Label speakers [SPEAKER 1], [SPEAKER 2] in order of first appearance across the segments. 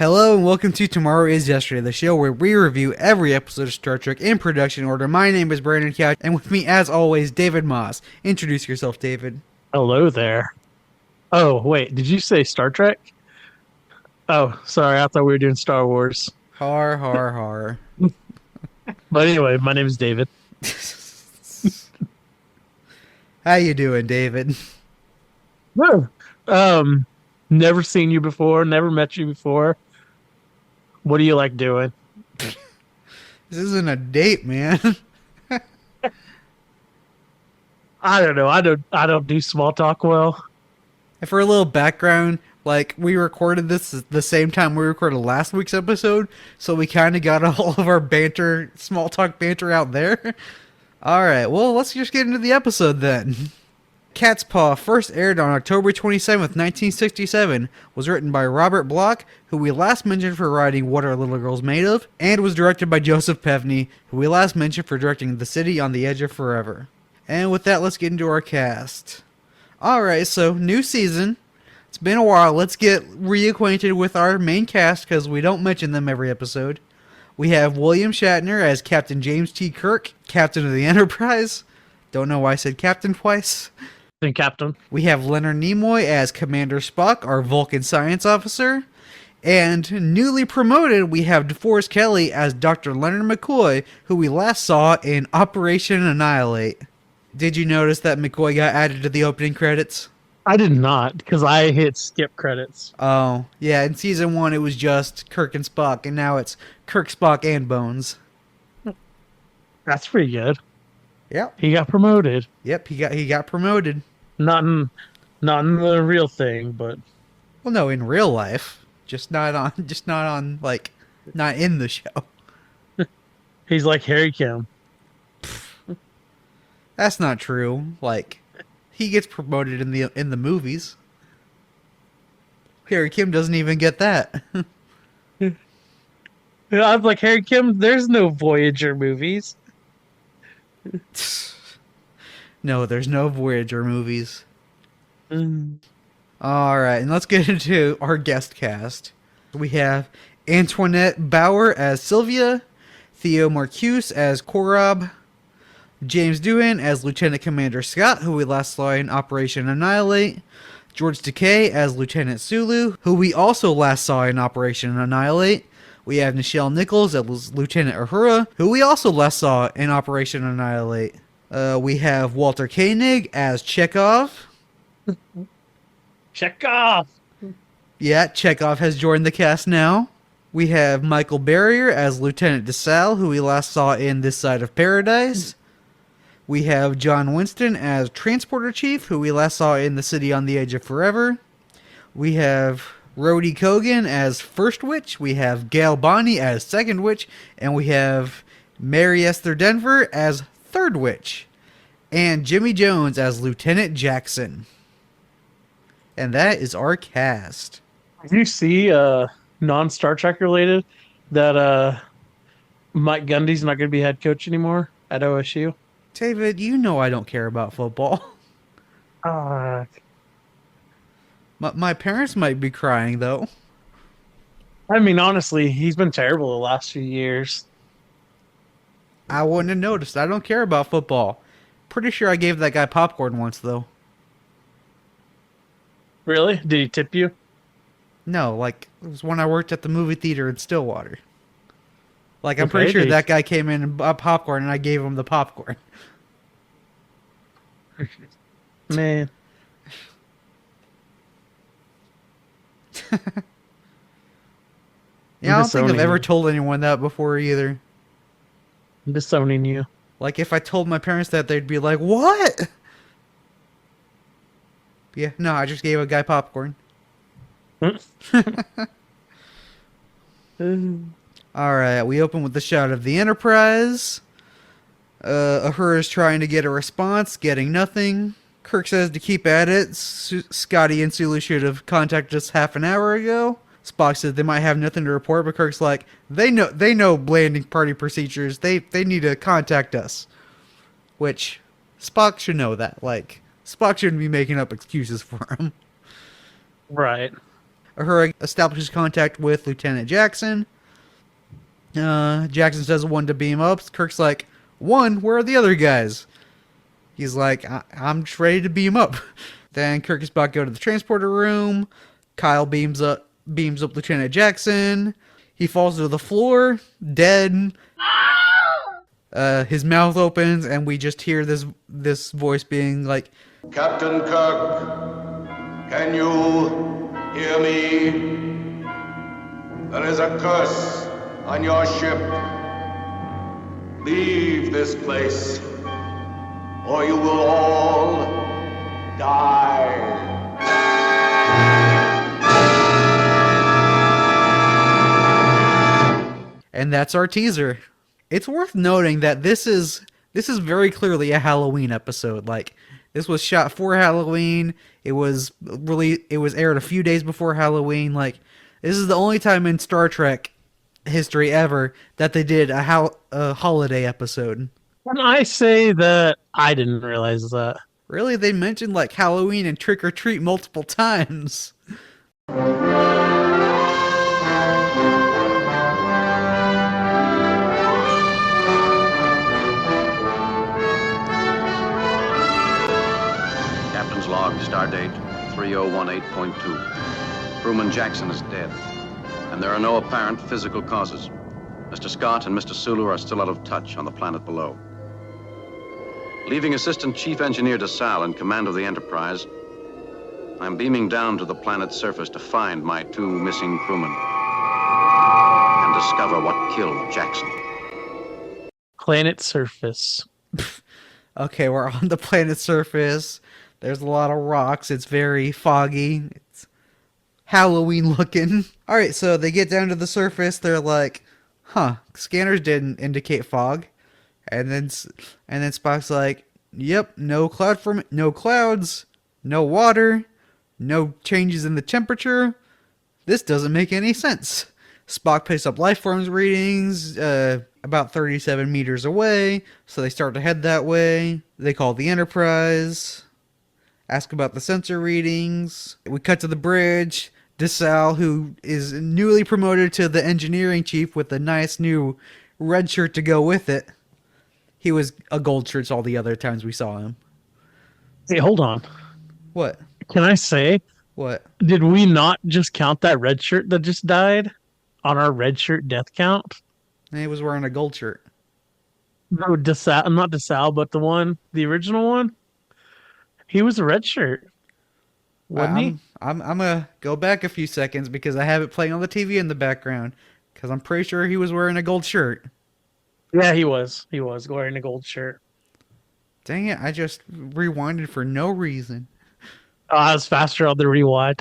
[SPEAKER 1] Hello and welcome to Tomorrow is Yesterday, the show where we review every episode of Star Trek in production order. My name is Brandon Couch, and with me, as always, David Moss. Introduce yourself, David.
[SPEAKER 2] Hello there. Oh, wait, did you say Star Trek? Oh, sorry, I thought we were doing Star Wars.
[SPEAKER 1] Har har har.
[SPEAKER 2] But anyway, my name is David.
[SPEAKER 1] How you doing, David?
[SPEAKER 2] Woo. Never seen you before, never met you before. What do you like doing?
[SPEAKER 1] This isn't a date, man.
[SPEAKER 2] I don't know. I don't do small talk well.
[SPEAKER 1] And for a little background, we recorded this at the same time we recorded last week's episode, so we kind of got all of our banter, small talk banter out there. Alright, well, let's just get into the episode then. Catspaw first aired on October 27th, 1967, was written by Robert Bloch, who we last mentioned for writing What Are Little Girls Made Of, and was directed by Joseph Pevney, who we last mentioned for directing The City on the Edge of Forever. And with that, let's get into our cast. Alright, so new season. It's been a while. Let's get reacquainted with our main cast, because we don't mention them every episode. We have William Shatner as Captain James T. Kirk, Captain of the Enterprise. Don't know why I said Captain twice.
[SPEAKER 2] Then Captain.
[SPEAKER 1] We have Leonard Nimoy as Commander Spock, our Vulcan science officer. And newly promoted, we have DeForest Kelley as Dr. Leonard McCoy, who we last saw in Operation Annihilate. Did you notice that McCoy got added to the opening credits?
[SPEAKER 2] I did not, because I hit skip credits.
[SPEAKER 1] Oh, yeah, in season 1 it was just Kirk and Spock, and now it's Kirk, Spock, and Bones.
[SPEAKER 2] That's pretty good.
[SPEAKER 1] Yep.
[SPEAKER 2] He got promoted.
[SPEAKER 1] Yep, he got promoted.
[SPEAKER 2] Not in the real thing, but
[SPEAKER 1] Well, no, in real life, not in the show.
[SPEAKER 2] he's like Harry Kim.
[SPEAKER 1] That's not true. He gets promoted in the movies. Harry Kim doesn't even get that.
[SPEAKER 2] I was like, Harry Kim, there's no Voyager movies.
[SPEAKER 1] No, there's no Voyager movies.
[SPEAKER 2] Mm.
[SPEAKER 1] Alright, and let's get into our guest cast. We have Antoinette Bauer as Sylvia, Theo Marcuse as Korob, James Doohan as Lieutenant Commander Scott, who we last saw in Operation Annihilate, George Takei as Lieutenant Sulu, who we also last saw in Operation Annihilate. We have Nichelle Nichols as Lieutenant Uhura, who we also last saw in Operation Annihilate. We have Walter Koenig as Chekov.
[SPEAKER 2] Chekov.
[SPEAKER 1] Yeah, Chekov has joined the cast now. We have Michael Barrier as Lieutenant DeSalle, who we last saw in This Side of Paradise. We have John Winston as Transporter Chief, who we last saw in The City on the Edge of Forever. We have Rhodey Kogan as First Witch. We have Gail Bonney as Second Witch. And we have Mary Esther Denver as Third Witch. And Jimmy Jones as Lieutenant Jackson. And that is our cast.
[SPEAKER 2] Did you see non-Star Trek related that Mike Gundy's not going to be head coach anymore at OSU?
[SPEAKER 1] David, you know I don't care about football.
[SPEAKER 2] Uh,
[SPEAKER 1] My parents might be crying, though.
[SPEAKER 2] I mean, honestly, he's been terrible the last few years.
[SPEAKER 1] I wouldn't have noticed. I don't care about football. Pretty sure I gave that guy popcorn once, though.
[SPEAKER 2] Really? Did he tip you?
[SPEAKER 1] No, it was when I worked at the movie theater in Stillwater. I'm pretty
[SPEAKER 2] Okay,
[SPEAKER 1] sure
[SPEAKER 2] dude.
[SPEAKER 1] that guy came in and bought popcorn, and I gave him the popcorn.
[SPEAKER 2] Man.
[SPEAKER 1] Yeah, I don't think I've
[SPEAKER 2] Disowning
[SPEAKER 1] ever
[SPEAKER 2] you.
[SPEAKER 1] told anyone that before either.
[SPEAKER 2] I'm disowning you.
[SPEAKER 1] If I told my parents that, they'd be like, "What?" Yeah, no, I just gave a guy popcorn. Alright, we open with the shot of the Enterprise. Uhura's trying to get a response, getting nothing. Kirk says to keep at it. Scotty and Sulu should have contacted us half an hour ago. Spock says they might have nothing to report, but Kirk's like, they know landing party procedures. They need to contact us. Which, Spock should know that. Spock shouldn't be making up excuses for him.
[SPEAKER 2] Right.
[SPEAKER 1] Uhura establishes contact with Lieutenant Jackson. Jackson says one to beam up. Kirk's like, one? Where are the other guys? He's like, I'm just ready to beam up. Then Kirk and Spock go to the transporter room. Kyle beams up Lieutenant Jackson. He falls to the floor, dead. His mouth opens, and we just hear this voice being like,
[SPEAKER 3] Captain Kirk, can you hear me? There is a curse on your ship. Leave this place, or you will all die.
[SPEAKER 1] and that's our teaser. It's worth noting that this is very clearly a Halloween episode. Like, this was shot for Halloween. It was aired a few days before Halloween. Like, this is the only time in Star Trek history ever that they did a holiday episode.
[SPEAKER 2] And I say that I didn't realize that.
[SPEAKER 1] Really, they mentioned like Halloween and Trick or Treat multiple times.
[SPEAKER 4] Captain's log, stardate 3018.2. Crewman Jackson is dead, and there are no apparent physical causes. Mr. Scott and Mr. Sulu are still out of touch on the planet below. Leaving Assistant Chief Engineer DeSalle in command of the Enterprise, I'm beaming down to the planet's surface to find my two missing crewmen and discover what killed Jackson.
[SPEAKER 2] Planet surface.
[SPEAKER 1] Okay, we're on the planet's surface. There's a lot of rocks. It's very foggy. It's Halloween looking. All right, so they get down to the surface. They're like, "Huh, scanners didn't indicate fog." And then Spock's like, "Yep, no clouds, no water, no changes in the temperature. This doesn't make any sense." Spock picks up life forms readings about 37 meters away, so they start to head that way. They call the Enterprise, ask about the sensor readings. We cut to the bridge. DeSalle, who is newly promoted to the engineering chief with a nice new red shirt to go with it. He was a gold shirt all the other times we saw him.
[SPEAKER 2] Hey, hold on.
[SPEAKER 1] What?
[SPEAKER 2] Can I say,
[SPEAKER 1] What?
[SPEAKER 2] did we not just count that red shirt that just died on our red shirt death count?
[SPEAKER 1] He was wearing a gold shirt.
[SPEAKER 2] No, DeSalle, not DeSalle, but the original one. He was a red shirt, wasn't he?
[SPEAKER 1] I'm gonna go back a few seconds because I have it playing on the TV in the background because I'm pretty sure he was wearing a gold shirt.
[SPEAKER 2] Yeah, he was. He was wearing a gold shirt.
[SPEAKER 1] Dang it, I just rewinded for no reason.
[SPEAKER 2] Oh, I was faster on the rewind.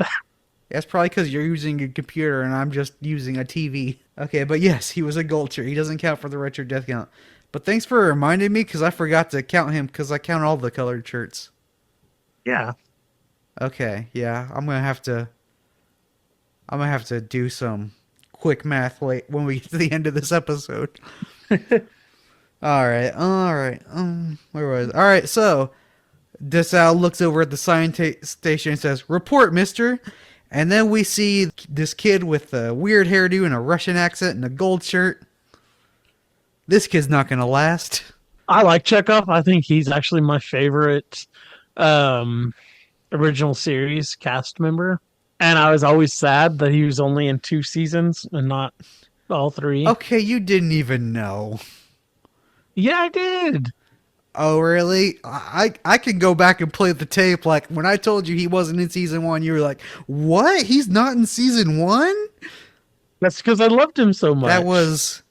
[SPEAKER 1] That's probably because you're using a computer and I'm just using a TV. Okay, but yes, he was a gold shirt. He doesn't count for the red shirt death count. But thanks for reminding me because I forgot to count him because I count all the colored shirts.
[SPEAKER 2] Yeah.
[SPEAKER 1] Okay, yeah, I'm gonna have to do some quick math when we get to the end of this episode. All right. Where was it? All right, so DeSalle looks over at the science station and says, "Report, mister." And then we see this kid with a weird hairdo and a Russian accent and a gold shirt. This kid's not gonna last.
[SPEAKER 2] I like Chekov. I think he's actually my favorite original series cast member. And I was always sad that he was only in 2 seasons and not all 3.
[SPEAKER 1] Okay, you didn't even know.
[SPEAKER 2] Yeah, I did.
[SPEAKER 1] Oh, really? I can go back and play the tape. Like, when I told you he wasn't in season 1, you were like, what? He's not in season 1?
[SPEAKER 2] That's because I loved him so much.
[SPEAKER 1] That was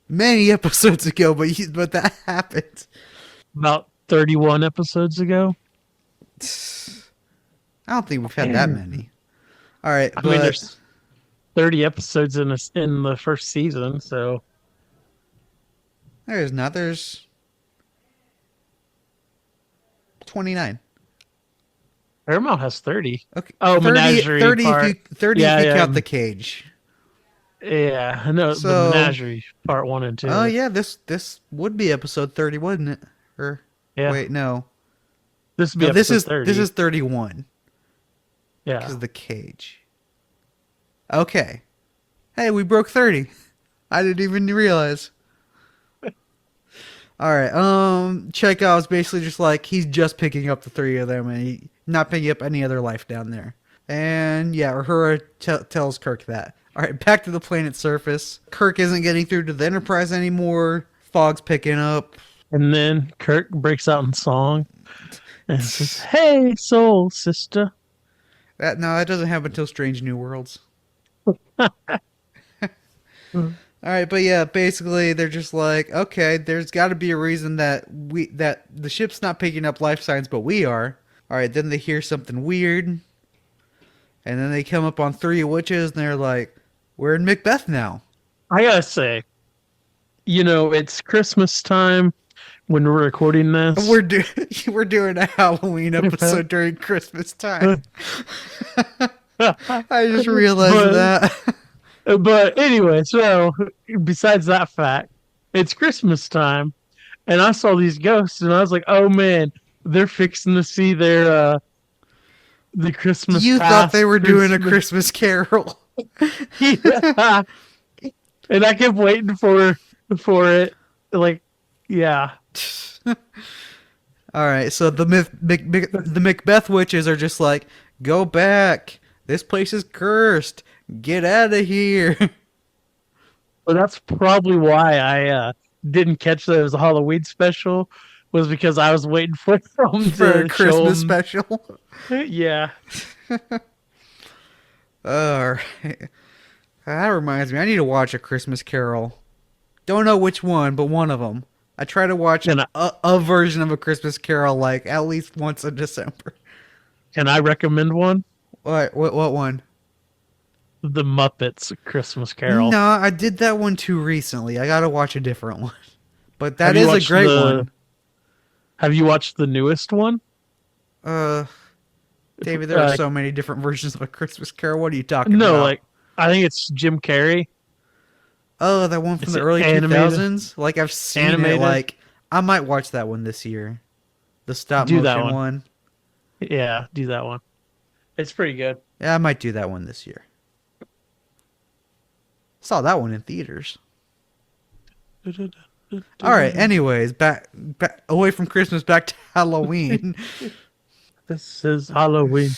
[SPEAKER 1] many episodes ago, but that happened.
[SPEAKER 2] About 31 episodes ago.
[SPEAKER 1] I don't think we've had that many. All right,
[SPEAKER 2] I mean, there's 30 episodes in the first season, so
[SPEAKER 1] there's not. There's 29.
[SPEAKER 2] Paramount has 30.
[SPEAKER 1] Okay.
[SPEAKER 2] Oh,
[SPEAKER 1] 30,
[SPEAKER 2] Menagerie
[SPEAKER 1] 30
[SPEAKER 2] part.
[SPEAKER 1] if you count the cage.
[SPEAKER 2] Yeah, I know,
[SPEAKER 1] So-
[SPEAKER 2] the Menagerie part 1 and 2.
[SPEAKER 1] Oh yeah, this would be episode 30, wouldn't it? Or
[SPEAKER 2] Yeah.
[SPEAKER 1] wait, no.
[SPEAKER 2] This would be
[SPEAKER 1] No, this
[SPEAKER 2] episode
[SPEAKER 1] is
[SPEAKER 2] 30.
[SPEAKER 1] this is 31
[SPEAKER 2] yeah.
[SPEAKER 1] because of the cage. Okay. Hey, we broke 30. I didn't even realize. All right. Chekov's basically just like he's just picking up the three of them, and he not picking up any other life down there. And yeah, Uhura tells Kirk that. All right, back to the planet's surface. Kirk isn't getting through to the Enterprise anymore. Fog's picking up.
[SPEAKER 2] And then Kirk breaks out in song and says, "Hey, soul sister."
[SPEAKER 1] That doesn't happen until Strange New Worlds. All right, but yeah, basically they're just like, okay, there's got to be a reason that the ship's not picking up life signs, but we are. All right, then they hear something weird, and then they come up on three witches, and they're like, we're in Macbeth now.
[SPEAKER 2] I gotta say, it's Christmas time when we're recording this.
[SPEAKER 1] We're doing a Halloween episode during Christmas time. I just realized that.
[SPEAKER 2] But anyway, so besides that fact, it's Christmas time, and I saw these ghosts, and I was like, "Oh man, they're fixing to see their the Christmas."
[SPEAKER 1] You
[SPEAKER 2] past,
[SPEAKER 1] thought they were doing a Christmas Carol.
[SPEAKER 2] Yeah. And I kept waiting for it, like, yeah.
[SPEAKER 1] All right, so the Macbeth witches are just like, go back. This place is cursed. Get out of here.
[SPEAKER 2] Well, that's probably why I didn't catch that it was a Halloween special, was because I was waiting for them
[SPEAKER 1] For a
[SPEAKER 2] to
[SPEAKER 1] Christmas
[SPEAKER 2] show 'em.
[SPEAKER 1] special.
[SPEAKER 2] Yeah.
[SPEAKER 1] All right. That reminds me, I need to watch A Christmas Carol. Don't know which one, but one of them. I try to watch
[SPEAKER 2] And
[SPEAKER 1] a version of A Christmas Carol like at least once in December.
[SPEAKER 2] Can I recommend one?
[SPEAKER 1] What one?
[SPEAKER 2] The Muppets Christmas Carol.
[SPEAKER 1] No, I did that one too recently. I gotta watch a different one. But that
[SPEAKER 2] Have you
[SPEAKER 1] is a
[SPEAKER 2] watched
[SPEAKER 1] great one.
[SPEAKER 2] Have you watched the newest one?
[SPEAKER 1] David, there are so many different versions of A Christmas Carol. What are you talking about?
[SPEAKER 2] No, like, I think it's Jim Carrey.
[SPEAKER 1] Oh, that one from
[SPEAKER 2] It's
[SPEAKER 1] the early
[SPEAKER 2] animated.
[SPEAKER 1] 2000s? Like, I've seen
[SPEAKER 2] Animated.
[SPEAKER 1] it. Like, I might watch that one this year. The stop
[SPEAKER 2] Do that
[SPEAKER 1] motion
[SPEAKER 2] one.
[SPEAKER 1] one.
[SPEAKER 2] Yeah, do that one. It's pretty good.
[SPEAKER 1] Yeah, I might do that one this year. Saw that one in theaters. All right. Anyways, back away from Christmas, back to Halloween.
[SPEAKER 2] This is Halloween.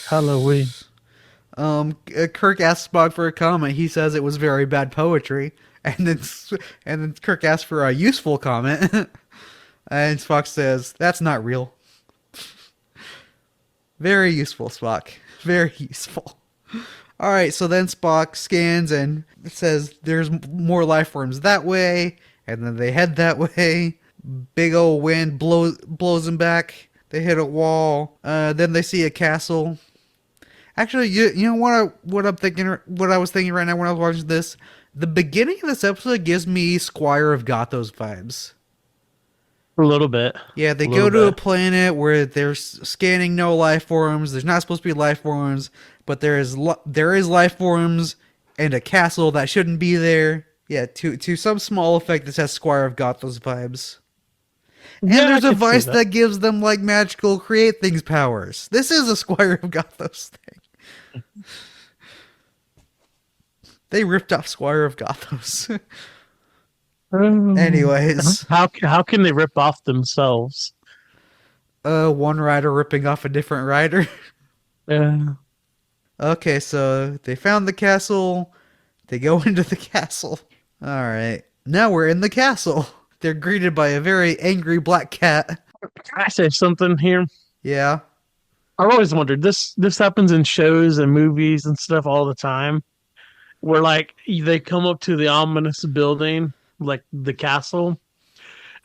[SPEAKER 1] Kirk asks Spock for a comment. He says it was very bad poetry, and then Kirk asks for a useful comment, and Spock says that's not real. Very useful, Spock. Very useful. All right, so then Spock scans and it says there's more life forms that way, and then they head that way. Big old wind blows them back. They hit a wall. Then they see a castle. Actually, you know what I'm thinking? What I was thinking right now when I was watching this, the beginning of this episode gives me Squire of Gothos vibes.
[SPEAKER 2] A little bit.
[SPEAKER 1] Yeah, they go to a planet where they're scanning no life forms. There's not supposed to be life forms, but there is life forms and a castle that shouldn't be there. Yeah, to some small effect, this has Squire of Gothos vibes. And
[SPEAKER 2] Yeah,
[SPEAKER 1] there's
[SPEAKER 2] I
[SPEAKER 1] a
[SPEAKER 2] can see
[SPEAKER 1] vice
[SPEAKER 2] that.
[SPEAKER 1] that gives them like magical create things powers. This is a Squire of Gothos thing. They ripped off Squire of Gothos. Anyways,
[SPEAKER 2] How can they rip off themselves?
[SPEAKER 1] one rider ripping off a different rider.
[SPEAKER 2] Yeah.
[SPEAKER 1] Okay, so they found the castle. They go into the castle. All right. Now we're in the castle. They're greeted by a very angry black cat.
[SPEAKER 2] Can I say something here?
[SPEAKER 1] Yeah.
[SPEAKER 2] I've always wondered, this happens in shows and movies and stuff all the time, where like they come up to the ominous building, like the castle,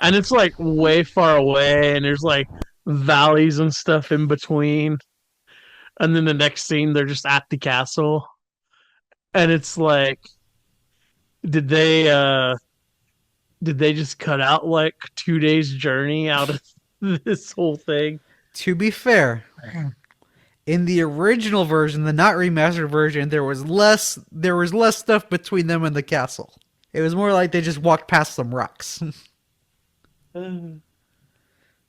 [SPEAKER 2] and it's like way far away, and there's like valleys and stuff in between, and then the next scene they're just at the castle, and it's like, did they just cut out like 2 days journey out of this whole thing?
[SPEAKER 1] To be fair, in the original version, the not remastered version, there was less stuff between them and the castle. It was more like they just walked past some rocks.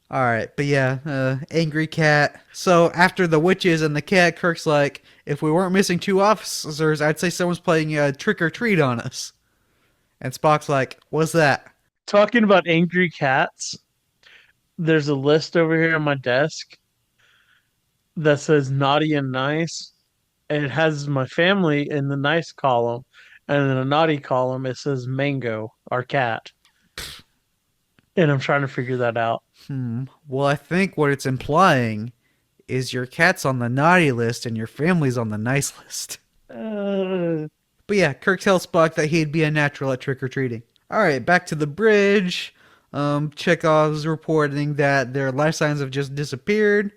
[SPEAKER 1] All right, but yeah, angry cat. So after the witches and the cat, Kirk's like, if we weren't missing two officers, I'd say someone's playing trick or treat on us. And Spock's like, what's that?
[SPEAKER 2] Talking about angry cats, there's a list over here on my desk that says naughty and nice. And it has my family in the nice column. And in the naughty column, it says Mango, our cat. And I'm trying to figure that out.
[SPEAKER 1] Well, I think what it's implying is your cat's on the naughty list and your family's on the nice list.
[SPEAKER 2] Uh,
[SPEAKER 1] But yeah, Kirk tells Spock that he'd be a natural at trick or treating. All right, back to the bridge. Chekov's reporting that their life signs have just disappeared.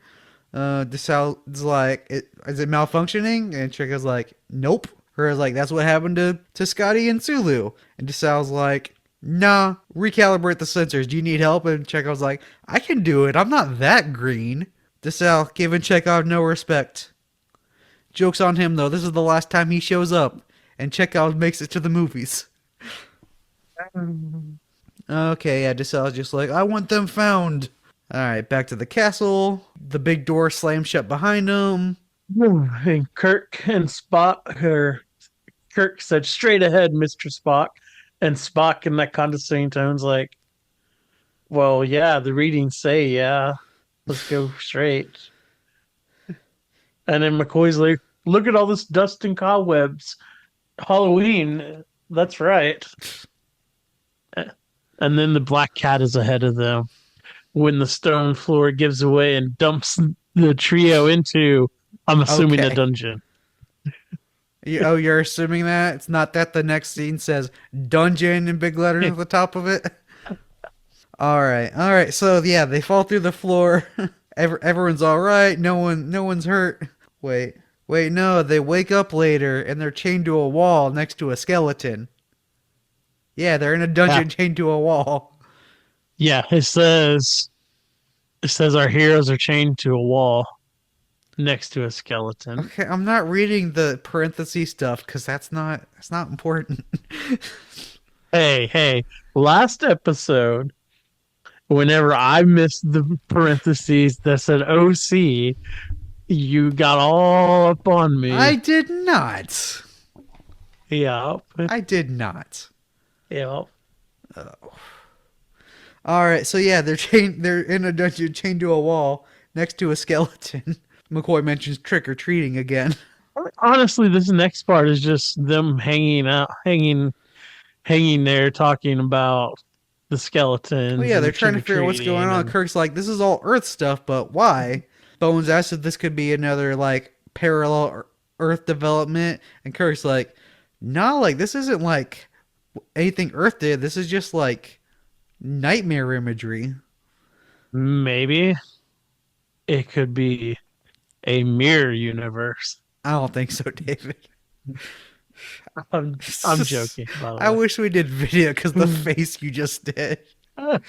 [SPEAKER 1] DeSal's like, is it malfunctioning? And Chekhov's like, nope. Her's like, that's what happened to Scotty and Sulu. And DeSal's like, nah, recalibrate the sensors. Do you need help? And Chekhov's like, I can do it. I'm not that green. DeSal giving Chekov no respect. Joke's on him, though. This is the last time he shows up. And Chekhov makes it to the movies. Okay, yeah, DeSal's just like, I want them found. Alright, back to the castle. The big door slams shut behind him.
[SPEAKER 2] and Kirk and Spock, or Kirk said, straight ahead, Mr. Spock. And Spock in that condescending tone's like, well, yeah, the readings say, yeah, let's go straight. And then McCoy's like, look at all this dust and cobwebs. Halloween, that's right. And then the black cat is ahead of them when the stone floor gives away and dumps the trio into, I'm assuming,
[SPEAKER 1] Okay.
[SPEAKER 2] a dungeon.
[SPEAKER 1] Oh, you're assuming that? It's not that the next scene says dungeon in big letters at the top of it? Alright. So, yeah, they fall through the floor. Everyone's alright. No one's hurt. Wait, no, they wake up later and they're chained to a wall next to a skeleton. Yeah, they're in a dungeon chained to a wall.
[SPEAKER 2] Yeah, it says our heroes are chained to a wall next to a skeleton.
[SPEAKER 1] Okay, I'm not reading the parenthesis stuff because that's not important.
[SPEAKER 2] Hey, last episode, whenever I missed the parentheses that said OC, you got all up on me.
[SPEAKER 1] I did not.
[SPEAKER 2] Yep.
[SPEAKER 1] I did not.
[SPEAKER 2] Yep.
[SPEAKER 1] All right, so yeah, they're in a dungeon chained to a wall next to a skeleton. McCoy mentions trick or treating again.
[SPEAKER 2] Honestly, this next part is just them hanging there talking about the skeletons.
[SPEAKER 1] Well, yeah,
[SPEAKER 2] and
[SPEAKER 1] they're trying to figure out what's going on.
[SPEAKER 2] and-
[SPEAKER 1] Kirk's like, this is all Earth stuff, but why? Bones asks if this could be another like parallel Earth development, and Kirk's like, nah, like this isn't like anything Earth did. This is just like nightmare imagery.
[SPEAKER 2] Maybe it could be a mirror universe.
[SPEAKER 1] I don't think so, David.
[SPEAKER 2] I'm joking. By the
[SPEAKER 1] I
[SPEAKER 2] way.
[SPEAKER 1] wish we did video because the face you just did. All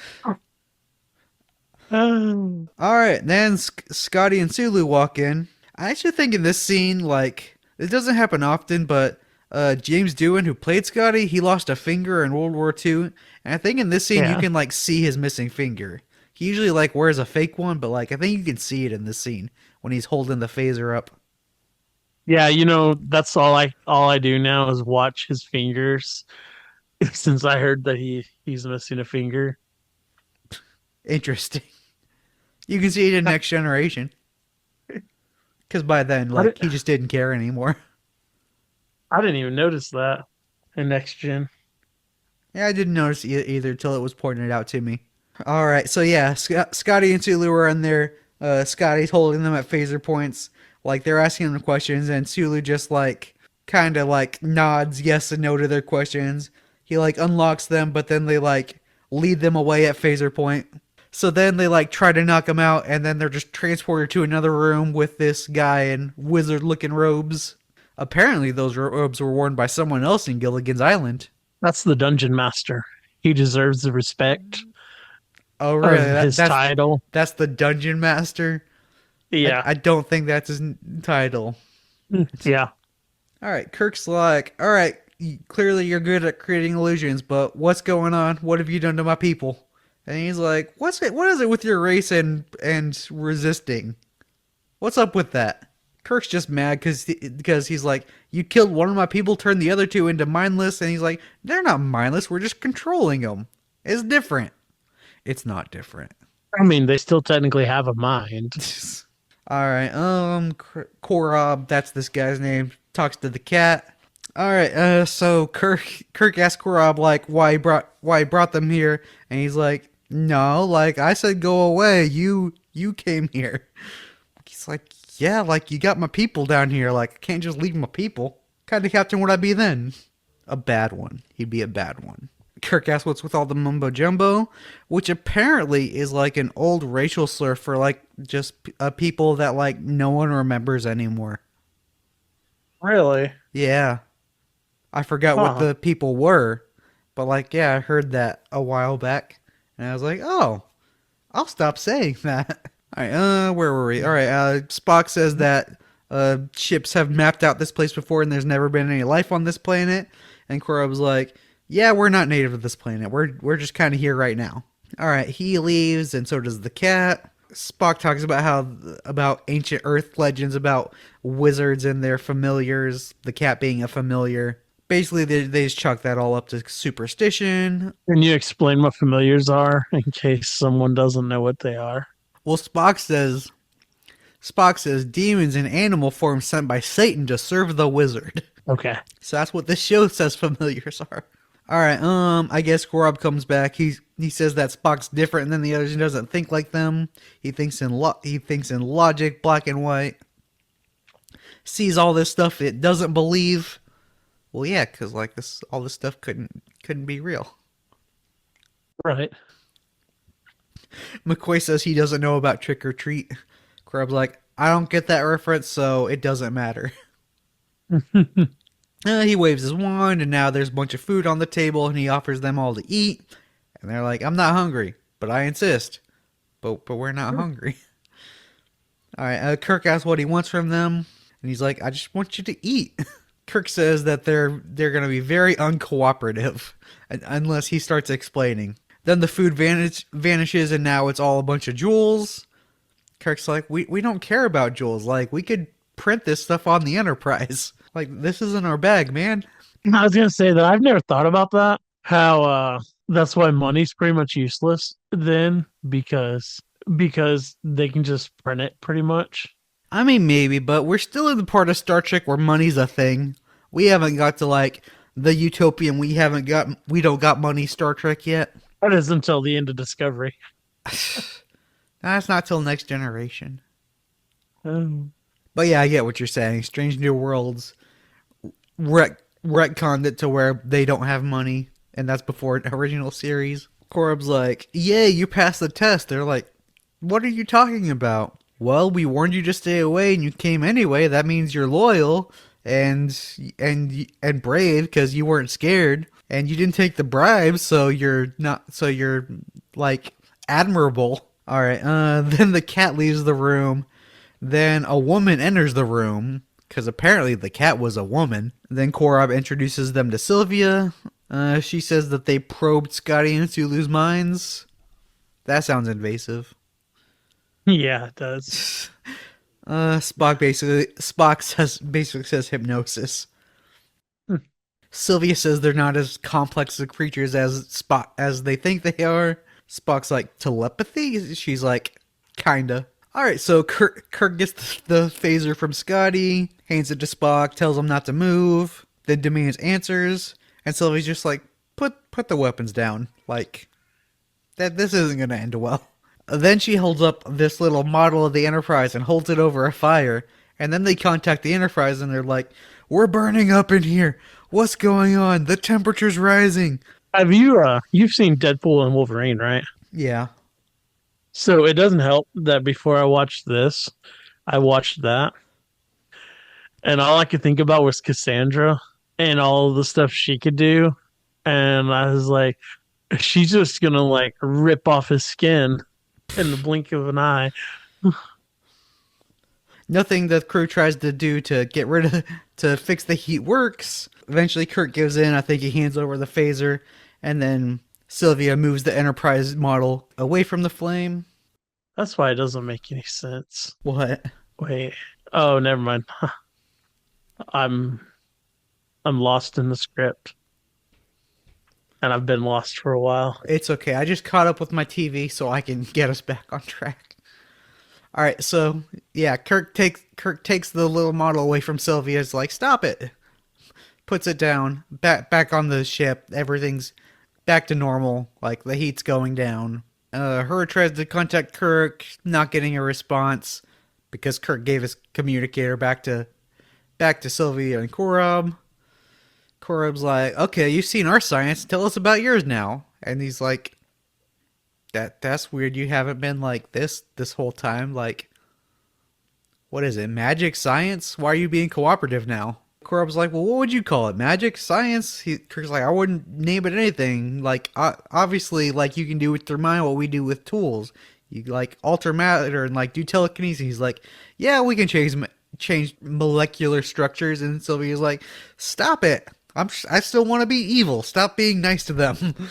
[SPEAKER 1] right, then Scotty and Sulu walk in. I actually think in this scene, like, it doesn't happen often, but James Doohan, who played Scotty, he lost a finger in World War II. And I think in this scene, you
[SPEAKER 2] Yeah.
[SPEAKER 1] can, like, see his missing finger. He usually, like, wears a fake one, but, like, I think you can see it in this scene when he's holding the phaser up.
[SPEAKER 2] Yeah, that's all I do now is watch his fingers. Since I heard that he's missing a finger.
[SPEAKER 1] Interesting. You can see it in Next Generation. Because by then, like, he just didn't care anymore.
[SPEAKER 2] I didn't even notice that in Next Gen.
[SPEAKER 1] Yeah, I didn't notice either till it was pointed out to me. All right, so yeah, Scotty and Sulu are in there. Scotty's holding them at phaser points, like they're asking them questions, and Sulu just like kind of like nods yes and no to their questions. He like unlocks them, but then they like lead them away at phaser point. So then they like try to knock him out, and then they're just transported to another room with this guy in wizard-looking robes. Apparently, those robes were worn by someone else in Gilligan's Island.
[SPEAKER 2] That's the dungeon master. He deserves the respect
[SPEAKER 1] Oh, really?
[SPEAKER 2] of his title.
[SPEAKER 1] That's the Dungeon Master?
[SPEAKER 2] Yeah.
[SPEAKER 1] I don't think that's his title.
[SPEAKER 2] Yeah.
[SPEAKER 1] All right, Kirk's like, all right, clearly you're good at creating illusions, but what's going on? What have you done to my people? And he's like, "What's it? What is it with your race and resisting? What's up with that?" Kirk's just mad because he's like, "You killed one of my people, turned the other two into mindless," and he's like, "They're not mindless. We're just controlling them. It's different." It's not different.
[SPEAKER 2] I mean, they still technically have a mind.
[SPEAKER 1] All right. Korob, that's this guy's name. Talks to the cat. All right. So Kirk asks Korob like why he brought them here, and he's like, "No, like I said, go away. You came here." He's like, "Yeah, like you got my people down here. Like I can't just leave my people. What kind of captain would I be then? A bad one. He'd be a bad one." Kirk asks what's with all the mumbo jumbo, which apparently is like an old racial slur for like just people that like no one remembers anymore.
[SPEAKER 2] Really?
[SPEAKER 1] Yeah, I forgot what
[SPEAKER 2] Huh.
[SPEAKER 1] the people were, but like yeah, I heard that a while back, and I was like, oh, I'll stop saying that. All right, where were we? All right, Spock says that ships have mapped out this place before, and there's never been any life on this planet. And Korob's like, "Yeah, we're not native to this planet. We're just kind of here right now." All right, he leaves, and so does the cat. Spock talks about ancient Earth legends about wizards and their familiars. The cat being a familiar. Basically, they just chalk that all up to superstition.
[SPEAKER 2] Can you explain what familiars are in case someone doesn't know what they are?
[SPEAKER 1] Well, Spock says demons in animal form sent by Satan to serve the wizard.
[SPEAKER 2] Okay.
[SPEAKER 1] So that's what this show says familiars are. All right, I guess Korob comes back. He says that Spock's different than the others. He doesn't think like them. He thinks in logic, black and white. Sees all this stuff it doesn't believe. Well, yeah, because like all this stuff couldn't be real.
[SPEAKER 2] Right.
[SPEAKER 1] McCoy says he doesn't know about trick or treat. Korob's like, I don't get that reference, so it doesn't matter. He waves his wand, and now there's a bunch of food on the table, and he offers them all to eat. And they're like, I'm not hungry, but I insist. But we're not hungry. All right, Kirk asks what he wants from them, and he's like, I just want you to eat. Kirk says that they're going to be very uncooperative unless he starts explaining. Then the food vanishes, and now it's all a bunch of jewels. Kirk's like, we don't care about jewels. Like, we could print this stuff on the Enterprise. Like, this isn't our bag, man.
[SPEAKER 2] I was gonna say that I've never thought about that. How that's why money's pretty much useless then because they can just print it pretty much.
[SPEAKER 1] I mean, maybe, but we're still in the part of Star Trek where money's a thing. We haven't got to, like, the utopian we don't got money Star Trek yet.
[SPEAKER 2] That is until the end of Discovery.
[SPEAKER 1] That's not till Next Generation.
[SPEAKER 2] Um,
[SPEAKER 1] But yeah, I get what you're saying. Strange New Worlds retconned it to where they don't have money, and that's before the original series. Korob's like, yay, you passed the test. They're like, what are you talking about? Well, we warned you to stay away, and you came anyway. That means you're loyal and brave because you weren't scared, and you didn't take the bribe, so you're like admirable. All right. Then the cat leaves the room. Then a woman enters the room, because apparently the cat was a woman. Then Korob introduces them to Sylvia. She says that they probed Scotty and Sulu's minds. That sounds invasive.
[SPEAKER 2] yeah, it does.
[SPEAKER 1] Spock basically says hypnosis. Sylvia says they're not as complex of creatures as they think they are. Spock's like, telepathy? She's like, kinda. Alright, so Kirk gets the phaser from Scotty, hands it to Spock, tells him not to move, then demands answers, and Sylvie's just like, put the weapons down. Like, this isn't gonna end well. Then she holds up this little model of the Enterprise and holds it over a fire, and then they contact the Enterprise and they're like, we're burning up in here. What's going on? The temperature's rising.
[SPEAKER 2] Have you've seen Deadpool and Wolverine, right?
[SPEAKER 1] Yeah.
[SPEAKER 2] So it doesn't help that before I watched this, I watched that, and all I could think about was Cassandra and all of the stuff she could do, and I was like, she's just gonna like rip off his skin in the blink of an eye.
[SPEAKER 1] Nothing the crew tries to do to fix the heat works. Eventually Kirk gives in. I think he hands over the phaser, and then Sylvia moves the Enterprise model away from the flame.
[SPEAKER 2] That's why it doesn't make any sense.
[SPEAKER 1] What?
[SPEAKER 2] Wait. Oh, never mind. I'm I'm lost in the script, and I've been lost for a while.
[SPEAKER 1] It's okay. I just caught up with my TV so I can get us back on track. All right, so yeah, Kirk takes the little model away from Sylvia. Is like, stop it. Puts it down. Back on the ship. Everything's back to normal. Like the heat's going down. Her tries to contact Kirk, not getting a response because Kirk gave his communicator back to Sylvia and Korob. Korob's like, okay, you've seen our science. Tell us about yours now. And he's like, that's weird. You haven't been like this whole time. Like, what is it? Magic science? Why are you being cooperative now? Korob's like, well, what would you call it? Magic science? Kirk's like, I wouldn't name it anything. Like, obviously, like you can do with your mind what we do with tools. You like alter matter and like do telekinesis. He's like, yeah, we can change molecular structures. And Sylvia's like, stop it. I still want to be evil. Stop being nice to them.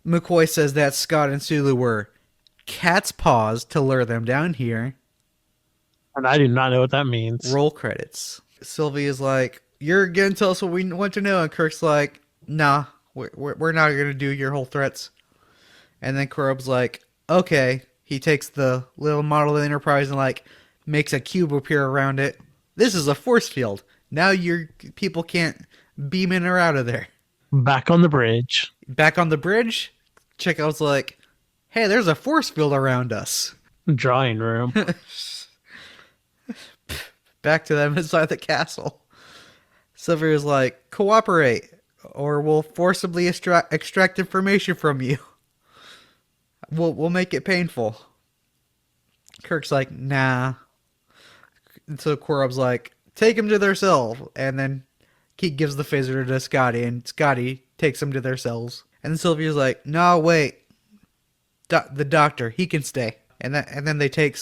[SPEAKER 1] McCoy says that Scott and Sulu were cat's paws to lure them down here.
[SPEAKER 2] And I do not know what that means.
[SPEAKER 1] Roll credits. Sylvia's like, you're going to tell us what we want to know. And Kirk's like, nah, we're not going to do your whole threats. And then Korob's like, okay. He takes the little model of the Enterprise and like makes a cube appear around it. This is a force field. Now your people can't beam in or out of there.
[SPEAKER 2] Back on the bridge.
[SPEAKER 1] Back on the bridge, Chekov's like, hey, there's a force field around us.
[SPEAKER 2] Drawing room.
[SPEAKER 1] Back to them inside the castle. Sylvia's like, cooperate, or we'll forcibly extract information from you. We'll make it painful. Kirk's like, nah. And so Korob's like, take him to their cell. And then he gives the phaser to Scotty, and Scotty takes him to their cells. And then Sylvia's like, no, wait. The doctor, he can stay. And then they take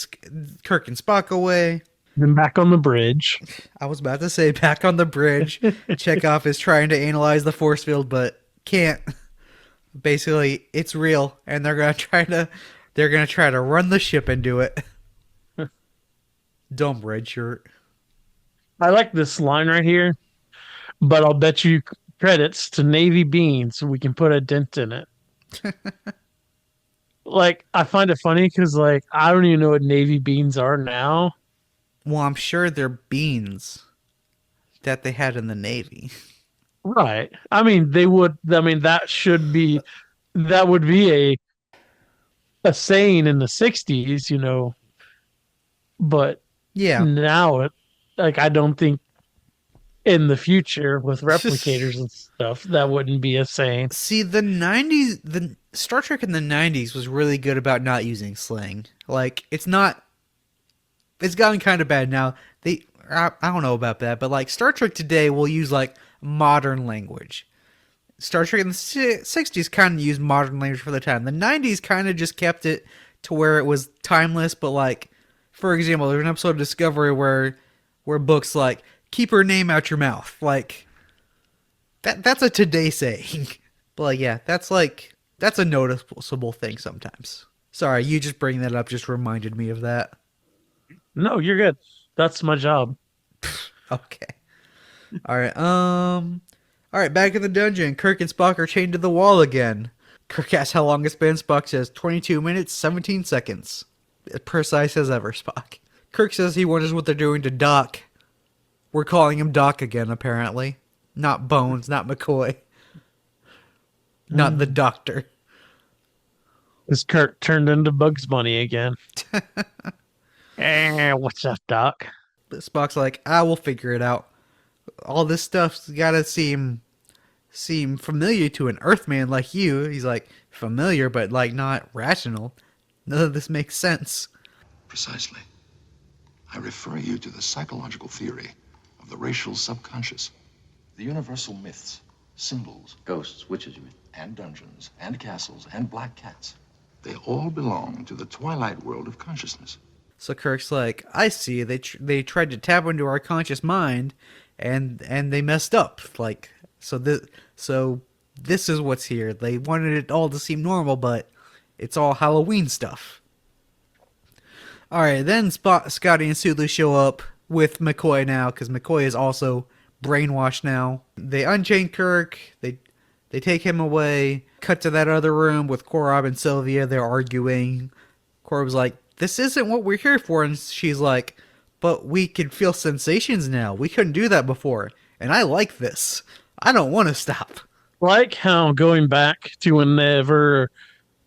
[SPEAKER 1] Kirk and Spock away.
[SPEAKER 2] Then back on the bridge.
[SPEAKER 1] I was about to say back on the bridge. Chekov is trying to analyze the force field, but can't. Basically, it's real, and they're gonna try to run the ship and do it. Dumb red shirt.
[SPEAKER 2] I like this line right here, but I'll bet you credits to Navy beans so we can put a dent in it. Like, I find it funny because, like, I don't even know what Navy beans are now.
[SPEAKER 1] Well, I'm sure they're beans that they had in the Navy.
[SPEAKER 2] Right. I mean, that would be a saying in the 60s, you know, but
[SPEAKER 1] Yeah.
[SPEAKER 2] now I don't think in the future with replicators and stuff, that wouldn't be a saying.
[SPEAKER 1] See, the Star Trek in the 90s was really good about not using slang. Like, it's gotten kind of bad now. I don't know about that, but like Star Trek today will use like modern language. Star Trek in the 60s kind of used modern language for the time. The 90s kind of just kept it to where it was timeless, but like, for example, there's an episode of Discovery where Book's like, keep her name out your mouth. Like, that's a today saying. But like, yeah, that's a noticeable thing sometimes. Sorry, you just bringing that up just reminded me of that.
[SPEAKER 2] No, you're good. That's my job.
[SPEAKER 1] Okay. All right, back in the dungeon. Kirk and Spock are chained to the wall again. Kirk asks how long it's been. Spock says 22 minutes, 17 seconds. Precise as ever, Spock. Kirk says he wonders what they're doing to Doc. We're calling him Doc again, apparently. Not Bones, not McCoy. Not the doctor.
[SPEAKER 2] This Kirk turned into Bugs Bunny again. What's up, Doc?
[SPEAKER 1] Spock's like, we'll figure it out. All this stuff's gotta seem familiar to an Earthman like you. He's like, familiar, but like not rational. None of this makes sense.
[SPEAKER 5] Precisely. I refer you to the psychological theory of the racial subconscious. The universal myths, symbols,
[SPEAKER 4] Ghosts, witches, you mean?
[SPEAKER 5] and dungeons, and castles, and black cats. They all belong to the twilight world of consciousness.
[SPEAKER 1] So Kirk's like, I see. They tried to tap into our conscious mind, and they messed up. Like, so this is what's here. They wanted it all to seem normal, but it's all Halloween stuff. Alright, then Scotty and Sulu show up with McCoy now, because McCoy is also brainwashed now. They unchain Kirk, they take him away, cut to that other room with Korob and Sylvia, they're arguing. Korob's like, this isn't what we're here for, and she's like, but we can feel sensations now. We couldn't do that before, and I like this. I don't want to stop.
[SPEAKER 2] Like how going back to whenever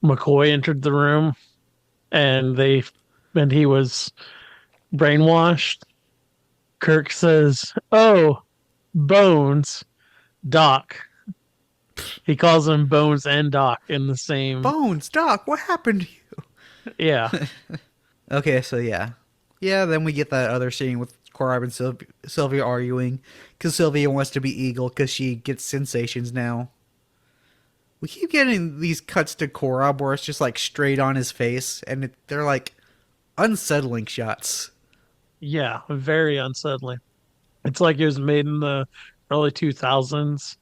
[SPEAKER 2] McCoy entered the room and he was brainwashed, Kirk says, "Oh, Bones, Doc." He calls him Bones and Doc in the same.
[SPEAKER 1] Bones, Doc, what happened to you?
[SPEAKER 2] Yeah.
[SPEAKER 1] Okay, so yeah. Yeah, then we get that other scene with Korob and Sylvia arguing, because Sylvia wants to be Eagle because she gets sensations now. We keep getting these cuts to Korob where it's just like straight on his face, and they're like unsettling shots.
[SPEAKER 2] Yeah, very unsettling. It's like it was made in the early 2000s,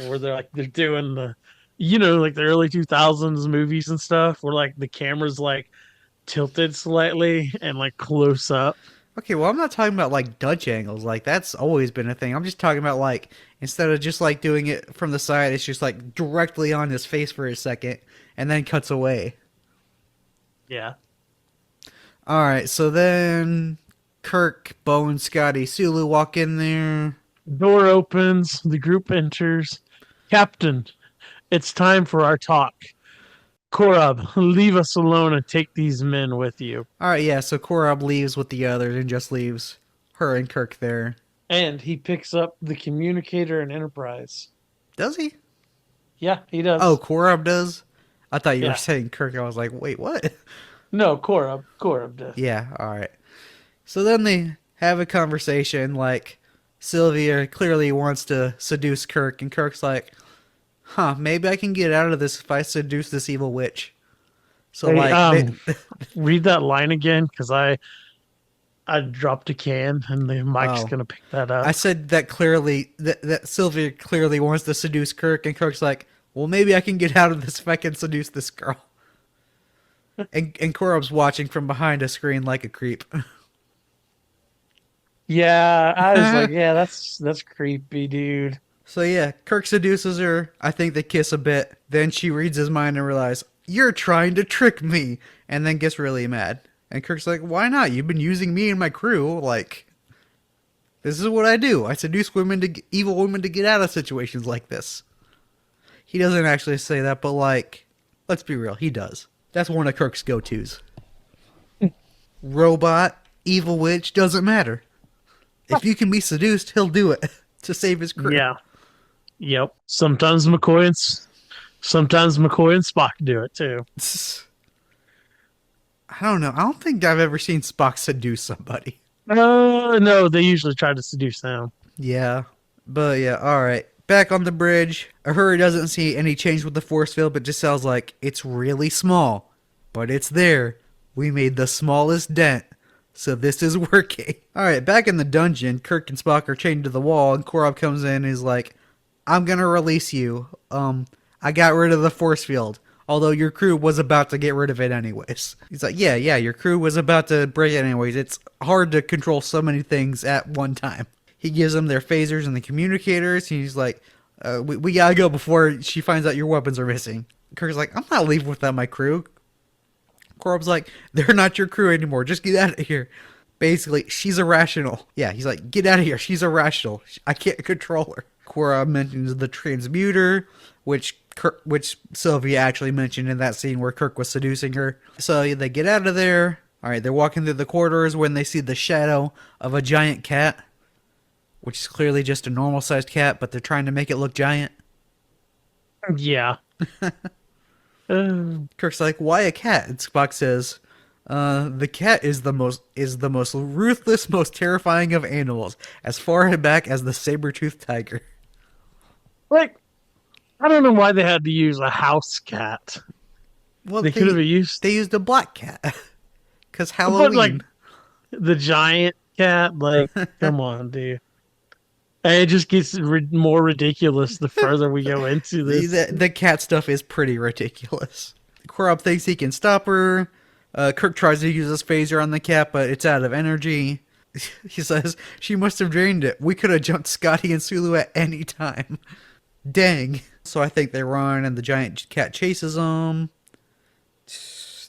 [SPEAKER 2] where they're doing the, like the early 2000s movies and stuff, where like the camera's like tilted slightly and like close up.
[SPEAKER 1] Okay, well, I'm not talking about like Dutch angles. Like, that's always been a thing. I'm just talking about like, instead of just like doing it from the side, it's just like directly on his face for a second and then cuts away.
[SPEAKER 2] Yeah.
[SPEAKER 1] Alright, so then Kirk, Bones, Scotty, Sulu walk in there.
[SPEAKER 2] Door opens, the group enters. Captain, it's time for our talk. Korob, leave us alone and take these men with you.
[SPEAKER 1] Alright, yeah, so Korob leaves with the others and just leaves her and Kirk there.
[SPEAKER 2] And he picks up the communicator and Enterprise.
[SPEAKER 1] Does he?
[SPEAKER 2] Yeah, he does.
[SPEAKER 1] Oh, Korob does? I thought you
[SPEAKER 2] Yeah.
[SPEAKER 1] were saying Kirk. I was like, wait, what?
[SPEAKER 2] No, Korob. Korob does.
[SPEAKER 1] Yeah, alright. So then they have a conversation, like, Sylvia clearly wants to seduce Kirk, and Kirk's like, maybe I can get out of this if I seduce this evil witch. So,
[SPEAKER 2] Hey,
[SPEAKER 1] like,
[SPEAKER 2] read that line again, because I dropped a can, and the mic's
[SPEAKER 1] Oh.
[SPEAKER 2] going to pick that up.
[SPEAKER 1] I said that clearly, that Sylvia clearly wants to seduce Kirk, and Kirk's like, well, maybe I can get out of this if I can seduce this girl. And Korob's watching from behind a screen like a creep.
[SPEAKER 2] Yeah, I was like, yeah, that's creepy, dude.
[SPEAKER 1] So yeah, Kirk seduces her. I think they kiss a bit. Then she reads his mind and realizes, you're trying to trick me. And then gets really mad. And Kirk's like, why not? You've been using me and my crew. Like, this is what I do. I seduce evil women to get out of situations like this. He doesn't actually say that, but like, let's be real, he does. That's one of Kirk's go-tos. Robot, evil witch, doesn't matter. If you can be seduced, he'll do it to save his crew.
[SPEAKER 2] Yeah. Yep. Sometimes McCoy and Spock do it too.
[SPEAKER 1] I don't know. I don't think I've ever seen Spock seduce somebody.
[SPEAKER 2] No, they usually try to seduce them.
[SPEAKER 1] Yeah. But yeah, alright. Back on the bridge. Uhura doesn't see any change with the force field, but just sounds like it's really small. But it's there. We made the smallest dent. So this is working. Alright, back in the dungeon, Kirk and Spock are chained to the wall, and Korob comes in and is like, I'm gonna release you. I got rid of the force field. Although your crew was about to get rid of it anyways. He's like, yeah, your crew was about to break it anyways. It's hard to control so many things at one time. He gives them their phasers and the communicators. And he's like, we gotta go before she finds out your weapons are missing. Kirk's like, I'm not leaving without my crew. Korob's like, they're not your crew anymore. Just get out of here. Basically, she's irrational. Yeah, he's like, get out of here. She's irrational. I can't control her. Korob mentions the transmuter, which Sylvia actually mentioned in that scene where Kirk was seducing her. So they get out of there. Alright, they're walking through the corridors when they see the shadow of a giant cat, which is clearly just a normal sized cat, but they're trying to make it look giant.
[SPEAKER 2] Yeah.
[SPEAKER 1] Kirk's like, why a cat? And Spock says, the cat is the most ruthless, most terrifying of animals, as far back as the saber-toothed tiger.
[SPEAKER 2] Like, I don't know why they had to use a house cat.
[SPEAKER 1] Well,
[SPEAKER 2] They could have used
[SPEAKER 1] They used a black cat. Because Halloween.
[SPEAKER 2] But, like, the giant cat. Like, come on, dude. And it just gets more ridiculous the further we go into this.
[SPEAKER 1] The cat stuff is pretty ridiculous. Korob thinks he can stop her. Kirk tries to use his phaser on the cat, but it's out of energy. He says, she must have drained it. We could have jumped Scotty and Sulu at any time. Dang. So I think they run and the giant cat chases them.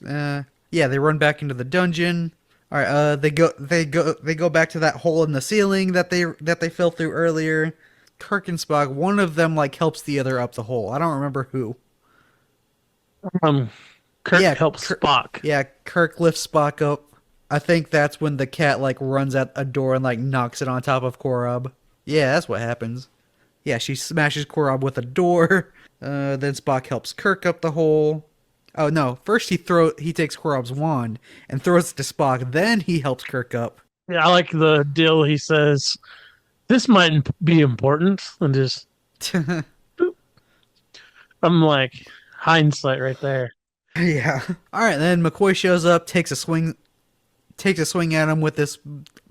[SPEAKER 1] Yeah, they run back into the dungeon. All right, they go back to that hole in the ceiling that they fell through earlier. Kirk and Spock, one of them like helps the other up the hole. I don't remember who.
[SPEAKER 2] Kirk helps Spock.
[SPEAKER 1] Yeah, Kirk lifts Spock up. I think that's when the cat like runs at a door and like knocks it on top of Korob. Yeah, that's what happens. Yeah, she smashes Korob with a door. Then Spock helps Kirk up the hole. Oh no! First he takes Korob's wand and throws it to Spock. Then he helps Kirk up.
[SPEAKER 2] Yeah, I like the deal. He says, "This might be important," and just. Boop. I'm like, hindsight right there.
[SPEAKER 1] Yeah. All right. Then McCoy shows up, takes a swing at him with this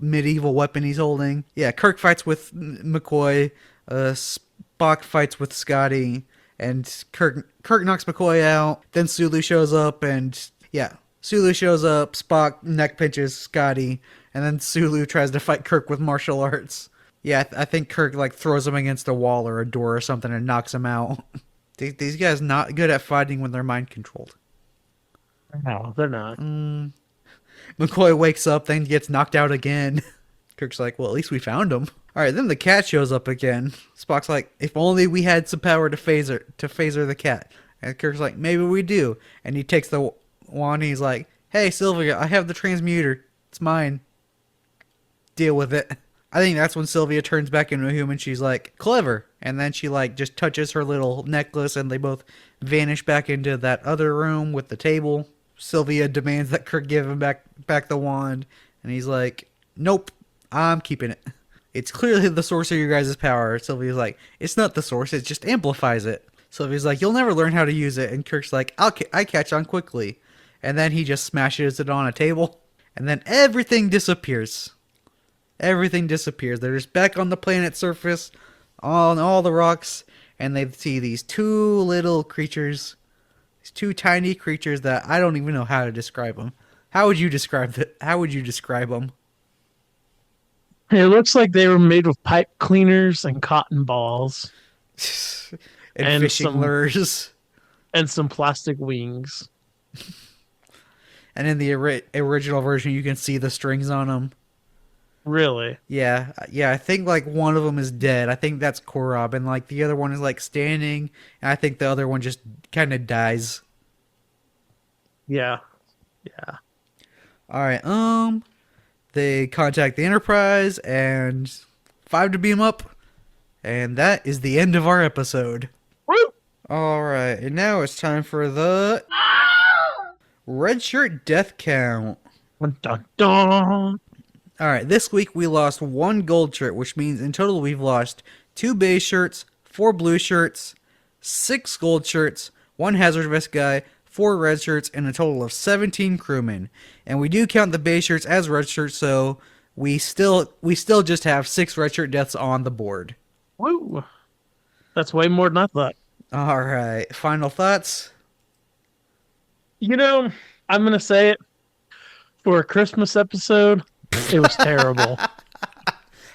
[SPEAKER 1] medieval weapon he's holding. Yeah. Kirk fights with McCoy. Spock fights with Scotty. And Kirk knocks McCoy out. Then Sulu shows up, and Sulu shows up. Spock neck pinches Scotty, and then Sulu tries to fight Kirk with martial arts. Yeah, I think Kirk like throws him against a wall or a door or something and knocks him out. These guys not good at fighting when they're mind controlled.
[SPEAKER 2] No, they're not.
[SPEAKER 1] McCoy wakes up, then gets knocked out again. Kirk's like, well, at least we found him. All right, then the cat shows up again. Spock's like, if only we had some power to phaser the cat. And Kirk's like, maybe we do. And he takes the wand and he's like, hey, Sylvia, I have the transmuter. It's mine. Deal with it. I think that's when Sylvia turns back into a human. She's like, clever. And then she like just touches her little necklace and they both vanish back into that other room with the table. Sylvia demands that Kirk give him back the wand. And he's like, nope, I'm keeping it. It's clearly the source of your guys' power. Sylvia's like, it's not the source, it just amplifies it. Sylvia's like, you'll never learn how to use it. And Kirk's like, I catch on quickly. And then he just smashes it on a table. And then everything disappears. Everything disappears. They're just back on the planet's surface, on all the rocks. And they see these two little creatures. These two tiny creatures that I don't even know how to describe them. How would you describe them?
[SPEAKER 2] It looks like they were made with pipe cleaners and cotton balls.
[SPEAKER 1] and fishing lures.
[SPEAKER 2] And some plastic wings.
[SPEAKER 1] And in the original version, you can see the strings on them.
[SPEAKER 2] Really?
[SPEAKER 1] Yeah. I think like one of them is dead. I think that's Korob, and like the other one is like standing, and I think the other one just kind of dies.
[SPEAKER 2] Yeah.
[SPEAKER 1] All right. They contact the Enterprise and 5 to beam up, and that is the end of our episode.
[SPEAKER 2] Woo!
[SPEAKER 1] All right, and now it's time for the red shirt death count.
[SPEAKER 2] Dun, dun, dun.
[SPEAKER 1] All right, this week we lost 1 gold shirt, which means in total we've lost 2 beige shirts, 4 blue shirts, 6 gold shirts, 1 hazard vest guy, 4 red shirts, and a total of 17 crewmen. And we do count the beige shirts as red shirts, so we still just have 6 red shirt deaths on the board.
[SPEAKER 2] Woo! That's way more than I thought.
[SPEAKER 1] All right, final thoughts?
[SPEAKER 2] You know, I'm going to say it. For a Christmas episode, it was terrible.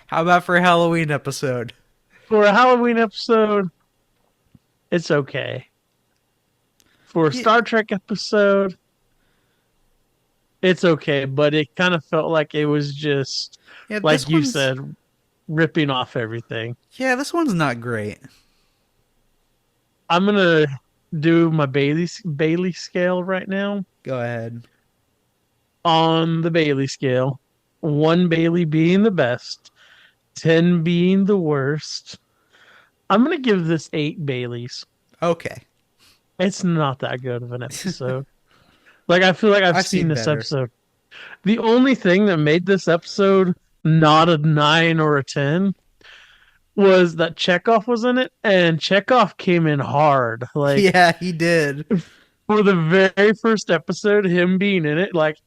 [SPEAKER 1] How about for a Halloween episode?
[SPEAKER 2] For a Halloween episode, it's okay. For a Star Trek episode, it's okay, but it kind of felt like it was just, like you said, ripping off everything.
[SPEAKER 1] Yeah, this one's not great.
[SPEAKER 2] I'm going to do my Bailey scale right now.
[SPEAKER 1] Go ahead.
[SPEAKER 2] On the Bailey scale, 1 Bailey being the best, 10 being the worst. I'm going to give this 8 Baileys.
[SPEAKER 1] Okay.
[SPEAKER 2] It's not that good of an episode. Like, I feel like I've seen this episode. The only thing that made this episode not a 9 or a 10 was that Chekov was in it, and Chekov came in hard. Like,
[SPEAKER 1] yeah, he did.
[SPEAKER 2] For the very first episode, him being in it, like,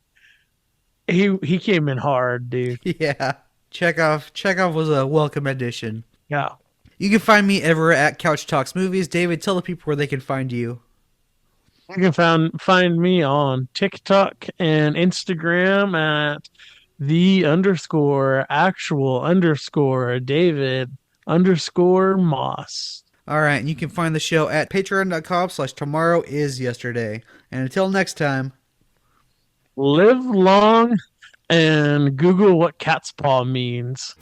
[SPEAKER 2] he came in hard, dude.
[SPEAKER 1] Yeah. Chekov was a welcome addition.
[SPEAKER 2] Yeah.
[SPEAKER 1] You can find me everywhere at Couch Talks Movies. David, tell the people where they can find you.
[SPEAKER 2] You can find me on TikTok and Instagram at the_actual_David_Moss.
[SPEAKER 1] All right, and you can find the show at patreon.com/tomorrowisyesterday. And until next time.
[SPEAKER 2] Live long and Google what Catspaw means.